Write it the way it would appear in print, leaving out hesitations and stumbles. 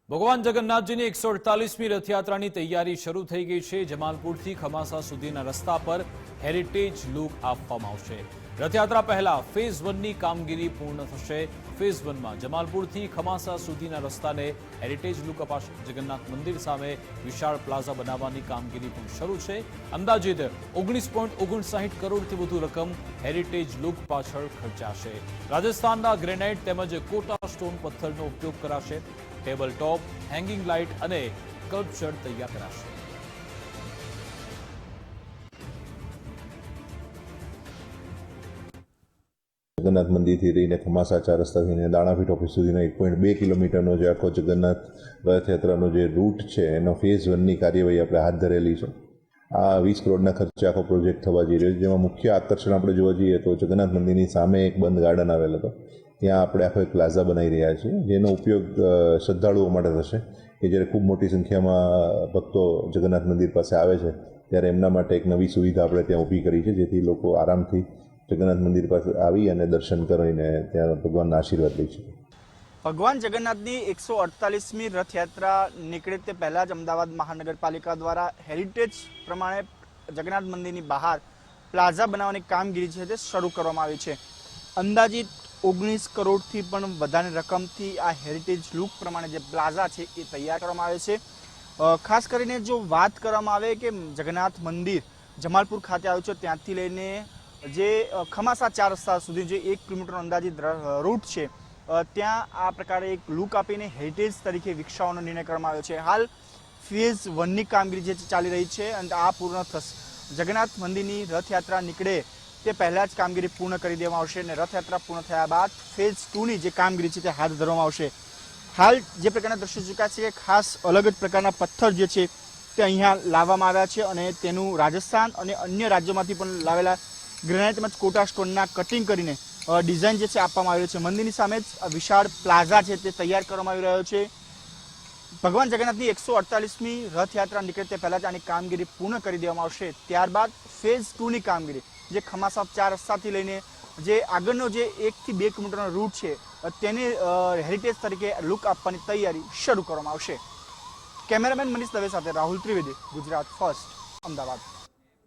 ભગવાન જગન્નાથજીની 148મી રથયાત્રાની તૈયારી શરૂ થઈ ગઈ છે। જમાલપુરથી ખમાસા સુધીના રસ્તા પર હેરિટેજ લુક આપવામાં આવશે। રથયાત્રા પહેલા ફેઝ 1ની કામગીરી પૂર્ણ થશે। ફેઝ 1માં જમાલપુરથી ખમાસા સુધીના રસ્તાને હેરિટેજ લુક અપાશે। જગન્નાથ મંદિર સામે વિશાળ પ્લાઝા બનાવવાની કામગીરી પણ શરૂ છે। અંદાજિત 19.59 કરોડથી વધુ રકમ હેરિટેજ લુક પાછળ ખર્ચાશે। રાજસ્થાનના ગ્રેનાઇટ તેમજ કોટા સ્ટોન પથ્થરનો ઉપયોગ કરાશે। ટેબલ ટોપ, હેંગિંગ લાઇટ અને સ્કલ્પચર તૈયાર કરાશે। જગન્નાથ મંદિરથી લઈને ખમાસા 4 રસ્તાથી લઈને દાણાપીઠ ઓફિસ સુધીનો 1.2 કિલોમીટરનો જે આખો જગન્નાથ રથયાત્રાનો જે રૂટ છે એનો ફેઝ 1ની કાર્યવાહી આપણે હાથ ધરેલી છે। આ 20 કરોડના ખર્ચે આખો પ્રોજેક્ટ થવા જઈ રહ્યો છે, જેમાં મુખ્ય આકર્ષણ આપણે જોવા જઈએ તો જગન્નાથ મંદિરની સામે એક બંધ ગાર્ડન આવેલ હતો, ત્યાં આપણે આખો એક પ્લાઝા બનાવી રહ્યા છીએ, જેનો ઉપયોગ શ્રદ્ધાળુઓ માટે થશે કે જ્યારે ખૂબ મોટી સંખ્યામાં ભક્તો જગન્નાથ મંદિર પાસે આવે છે ત્યારે એમના માટે એક નવી સુવિધા આપણે ત્યાં ઊભી કરી છે, જેથી લોકો આરામથી જગન્નાથ મંદિર પાસે આવી અને દર્શન કરીને ત્યાં ભગવાનના આશીર્વાદ લઈ શકે। ભગવાન જગન્નાથની 148મી રથયાત્રા નીકળે તે પહેલા જ અમદાવાદ મહાનગરપાલિકા દ્વારા હેરિટેજ પ્રમાણે જગન્નાથ મંદિરની બહાર પ્લાઝા બનાવવાની કામગીરી છે તે શરૂ કરવામાં આવી છે। અંદાજિત 19 કરોડથી પણ વધારે રકમથી આ હેરિટેજ લુક પ્રમાણે જે પ્લાઝા છે એ તૈયાર કરવામાં આવે છે। ખાસ કરીને જો વાત કરવામાં આવે કે જગન્નાથ મંદિર જમાલપુર ખાતે આવ્યું છે, ત્યાંથી લઈને જે ખમાસા 4 રસ્તા સુધી જે 1 કિલોમીટરનો અંદાજિત રૂટ છે ત્યાં આ પ્રકારે એક લુક આપીને હેરિટેજ તરીકે વિકસાવવાનો નિર્ણય કરવામાં આવ્યો છે। હાલ ફેઝ 1ની કામગીરી જે ચાલી રહી છે અને આ પૂર્ણ થશે। જગન્નાથ મંદિરની રથયાત્રા નીકળે તે પહેલાં જ કામગીરી પૂર્ણ કરી દેવામાં આવશે અને રથયાત્રા પૂર્ણ થયા બાદ ફેઝ 2ની જે કામગીરી છે તે હાથ ધરવામાં આવશે। હાલ જે પ્રકારના દ્રશ્યો જોયા છે કે ખાસ અલગ જ પ્રકારના પથ્થર જે છે તે અહીંયા લાવવામાં આવ્યા છે અને તેનું રાજસ્થાન અને અન્ય રાજ્યોમાંથી પણ લાવેલા ગ્રેનાઇટ તેમજ કોટા સ્ટોનના કટિંગ કરીને ડિઝાઇન જે છે આપવામાં આવ્યો છે। મંદિરની સામે જ વિશાળ પ્લાઝા છે તે તૈયાર કરવામાં આવી રહ્યો છે। ભગવાન જગન્નાથની 148મી રથયાત્રા નીકળે તે પહેલાં જ આની કામગીરી પૂર્ણ કરી દેવામાં આવશે। ત્યારબાદ ફેઝ 2ની કામગીરી જે ખમાસા 4 રસ્તાથી લઈને જે આગળનો જે 1 થી 2 કિલોમીટરનો રૂટ છે તેને હેરિટેજ તરીકે લુક આપવાની તૈયારી શરૂ કરવામાં આવશે। કેમેરામેન મનીષ દવે સાથે રાહુલ ત્રિવેદી, ગુજરાત ફર્સ્ટ, અમદાવાદ।